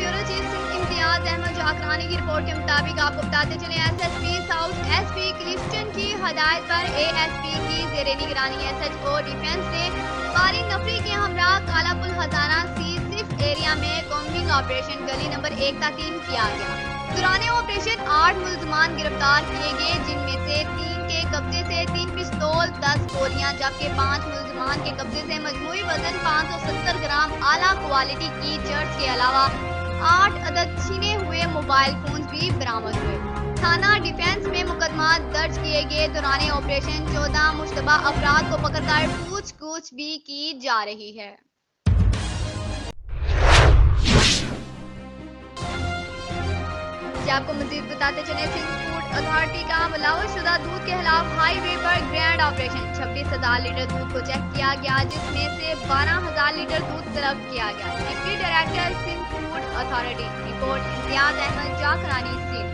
Bureau chief Singh Imtiaz Ahmed Jakrani की report के मुताबिक आपको बताते चले एसएसपी साउथ एसपी क्लिफ्टन की हदायत पर एएसपी की जेर निगरानी एसएचओ डिफेंस ने बारी नफरी के हमरा काला पुल हजारा सी सिफ एरिया में कॉम्बिंग ऑपरेशन गली नंबर 1 का 3 किया गया। दौरान ऑपरेशन 8 मुलजमान गिरफ्तार किए गए, जिनमें से 3 के कब्जे से 3 पिस्तौल 10 गोलियां जबकि 5 मुलजमान के कब्जे से मजमूई वजन 570 ग्राम आला क्वालिटी की चर्च के अलावा 8 अदद छीने हुए मोबाइल फोन भी बरामद हुए। थाना डिफेंस में मुकदमा दर्ज किए गए। दौरान ऑपरेशन 14 मुश्तबा अफराद को पकड़कर पूछताछ भी की जा रही है। आपको मजीद बताते चले, सिंह फूड अथॉरिटी का मिलावटशुदा दूध के खिलाफ हाईवे पर ग्रैंड ऑपरेशन 26,000 लीटर दूध को चेक किया गया, जिसमें से 12,000 लीटर दूध तलब किया गया। Deputy director Sindh food authority report Imtiaz Ahmed Zakrani Singh.